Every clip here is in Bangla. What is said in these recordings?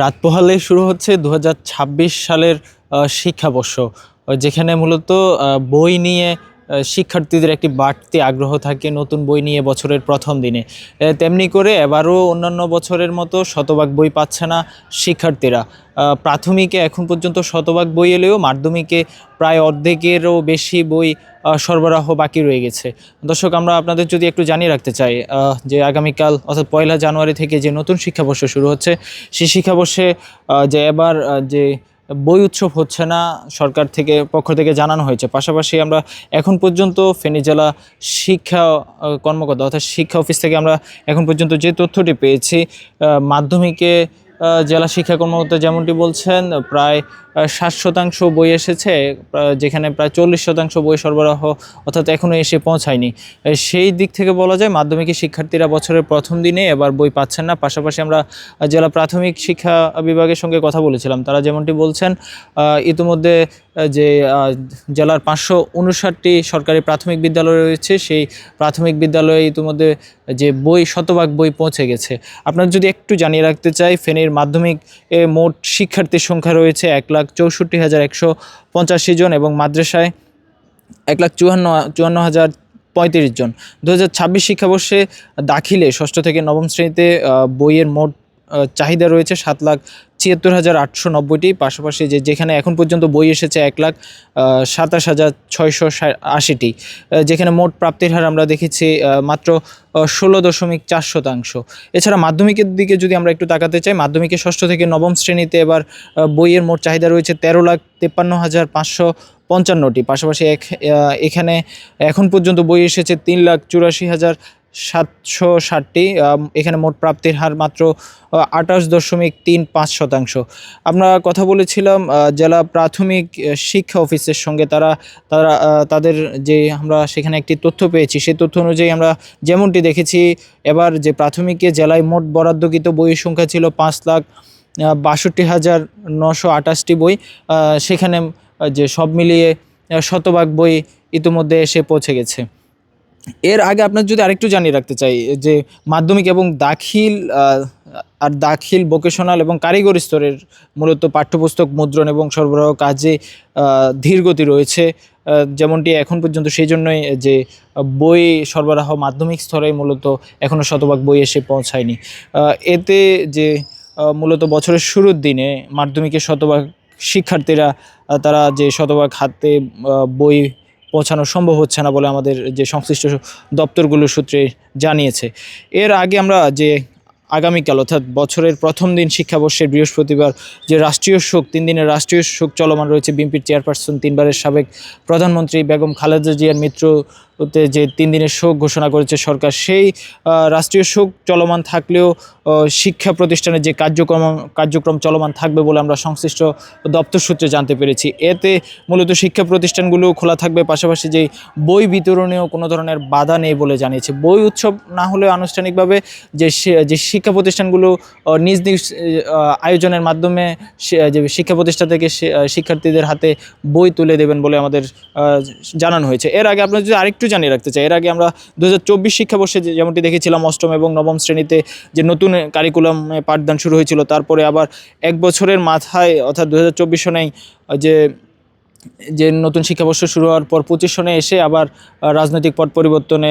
রাত পোহালে শুরু হচ্ছে ২০২৬ সালের শিক্ষাবর্ষ, যেখানে মূলত বই নিয়ে শিক্ষার্থীদের একটি বাড়তি আগ্রহ থাকে নতুন বই নিয়ে বছরের প্রথম দিনে। তেমনি করে এবারও অন্যান্য বছরের মতো শতভাগ বই পাচ্ছে না শিক্ষার্থীরা। প্রাথমিকে এখন পর্যন্ত শতভাগ বই এলেও মাধ্যমিকে প্রায় অর্ধেকেরও বেশি বই সরবরাহ বাকি রয়ে গেছে। দর্শক, আমরা আপনাদের যদি একটু জানিয়ে রাখতে চাই যে আগামীকাল অর্থাৎ ১লা জানুয়ারি থেকে যে নতুন শিক্ষাবর্ষ শুরু হচ্ছে, সেই শিক্ষাবর্ষে যে এবার যে বই উৎসব হচ্ছে না সরকার থেকে পক্ষ থেকে জানানো হয়েছে। পাশাপাশি আমরা এখন পর্যন্ত ফেনী জেলা শিক্ষা কর্মকর্তা অর্থাৎ শিক্ষা অফিস থেকে আমরা এখন পর্যন্ত যে তথ্যটি পেয়েছি, মাধ্যমিকে জেলা শিক্ষা কর্মকর্তা যেমনটি বলছেন প্রায় ৬০% বই এসেছে, যেখানে প্রায় ৪০% বই সরবরাহ অর্থাৎ এখনও এসে পৌঁছায়নি। সেই দিক থেকে বলা যায় মাধ্যমিকের শিক্ষার্থীরা বছরের প্রথম দিনে এবার বই পাচ্ছেন না। পাশাপাশি আমরা জেলা প্রাথমিক শিক্ষা বিভাগের সঙ্গে কথা বলেছিলাম, তারা যেমনটি বলছেন ইতিমধ্যে যে জেলার ৫৫৯টি সরকারি প্রাথমিক বিদ্যালয় রয়েছে, সেই প্রাথমিক বিদ্যালয়ে ইতিমধ্যে যে বই শতভাগ বই পৌঁছে গেছে। আপনার যদি একটু জানিয়ে রাখতে চাই, ফেনীর মাধ্যমিক মোট শিক্ষার্থীর সংখ্যা রয়েছে ১,৬৪,১৮৫ জন এবং মাদ্রাসায় ১,৫৪,৫৩ জন। ২০২৬ শিক্ষাবর্ষে দাখিলে ষষ্ঠ থেকে নবম শ্রেণীতে বইয়ের মোট চাহিদা রয়েছে ৭,৭৪,৮৯০টি। পাশাপাশি যেখানে এখন পর্যন্ত বই এসেছে ১,২৭,৬৮০টি, যেখানে মোট প্রাপ্তির হার আমরা দেখেছি মাত্র ১৬.৪%। এছাড়া মাধ্যমিকের দিকে যদি আমরা একটু তাকাতে চাই, মাধ্যমিকে ষষ্ঠ থেকে নবম শ্রেণীতে এবার বইয়ের মোট চাহিদা রয়েছে ১৩,৫৩,৫৫টি। পাশাপাশি এখানে এখন পর্যন্ত বই এসেছে ৩,৮৪,৭৬০টি। এখানে মোট প্রাপ্তির হার মাত্র ২৮.৩৫%। আমরা কথা বলেছিলাম জেলা প্রাথমিক শিক্ষা অফিসের সঙ্গে, তাদের যে আমরা সেখানে একটি তথ্য পেয়েছি, সেই তথ্য অনুযায়ী আমরা যেমনটি দেখেছি এবার যে প্রাথমিকে জেলায় মোট বরাদ্দকৃত বইয়ের সংখ্যা ছিল ৫,৬২,৯২৮টি বই। সেখানে যে সব মিলিয়ে শতভাগ বই ইতিমধ্যে এসে পৌঁছে গেছে। এর আগে আপনার যদি আরেকটু জানিয়ে রাখতে চাই যে মাধ্যমিক এবং দাখিল ভোকেশনাল এবং কারিগরি স্তরের মূলত পাঠ্যপুস্তক মুদ্রণ এবং সরবরাহ কাজে ধীরগতি রয়েছে যেমনটি এখন পর্যন্ত। সেই জন্যই যে বই সরবরাহ মাধ্যমিক স্তরে মূলত এখনও শতভাগ বই এসে পৌঁছায়নি। এতে যে মূলত বছরের শুরুর দিনে মাধ্যমিকের শতভাগ শিক্ষার্থীরা তারা যে শতভাগ হাতে বই পৌঁছানো সম্ভব হচ্ছে না বলে আমাদের যে সংশ্লিষ্ট দপ্তরগুলোর সূত্রে জানিয়েছে। এর আগে আমরা যে আগামীকাল অর্থাৎ বছরের প্রথম দিন শিক্ষাবর্ষের বৃহস্পতিবার যে রাষ্ট্রীয় শোক, ৩ দিনের রাষ্ট্রীয় শোক চলমান রয়েছে। বিএনপির চেয়ারপারসন, ৩ বারের সাবেক প্রধানমন্ত্রী বেগম খালেদা জিয়ার মৃত্যুতে যে ৩ দিনের শোক ঘোষণা করেছে সরকার, সেই রাষ্ট্রীয় শোক চলমান থাকলেও শিক্ষা প্রতিষ্ঠানের যে কার্যক্রম চলমান থাকবে বলে আমরা সংশ্লিষ্ট দপ্তর সূত্রে জানতে পেরেছি। এতে মূলত শিক্ষা প্রতিষ্ঠানগুলো খোলা থাকবে, পাশাপাশি যে বই বিতরণেও কোনো ধরনের বাধা নেই বলে জানিয়েছে। বই উৎসব না হলেও আনুষ্ঠানিকভাবে যে শিক্ষা প্রতিষ্ঠানগুলো নিজ নিজ আয়োজনের মাধ্যমে যে শিক্ষা প্রতিষ্ঠান থেকে শিক্ষার্থীদের হাতে বই তুলে দেবেন বলে আমাদের জানানো হয়েছে। এর আগে আপনারা যদি আরেকটু জানিয়ে রাখতে চাই, এর আগে আমরা ২০২৪ শিক্ষাবর্ষে যেমনটি দেখেছিলাম অষ্টম এবং নবম শ্রেণীতে যে নতুন কারিকুলামে পাঠদান শুরু হয়েছিল, তারপরে আবার এক বছরের মাথায় অর্থাৎ ২০২৪ সনেই যে নতুন শিক্ষাবর্ষ শুরু হওয়ার পর ২৫ সনে এসে আবার রাজনৈতিক পট পরিবর্তনে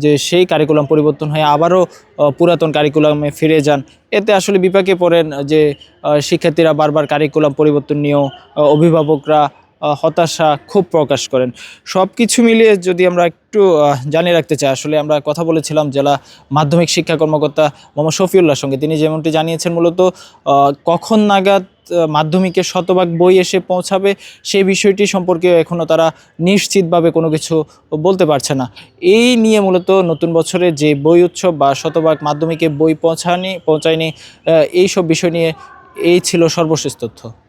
যে সেই কারিকুলাম পরিবর্তন হয়ে আবারও পুরাতন কারিকুলামে ফিরে যান। এতে আসলে বিপাকে পড়েন যে শিক্ষার্থীরা বারবার কারিকুলাম পরিবর্তন নিয়েও অভিভাবকরা হতাশা ক্ষোভ প্রকাশ করেন। সব কিছু মিলিয়ে যদি আমরা একটু জানিয়ে রাখতে চাই, আসলে আমরা কথা বলেছিলাম জেলা মাধ্যমিক শিক্ষা কর্মকর্তা মোহাম্মদ শফিউল্লাহর সঙ্গে। তিনি যেমনটি জানিয়েছেন মূলত কখন নাগাদ মাধ্যমিকের শতভাগ বই এসে পৌঁছাবে সেই বিষয়টি সম্পর্কে এখনও তারা নিশ্চিতভাবে কোনো কিছু বলতে পারছে না। এই নিয়ে মূলত নতুন বছরে যে বই উৎসব বা শতভাগ মাধ্যমিকে বই পৌঁছায়নি এই সব বিষয় নিয়ে এই ছিল সর্বশেষ তথ্য।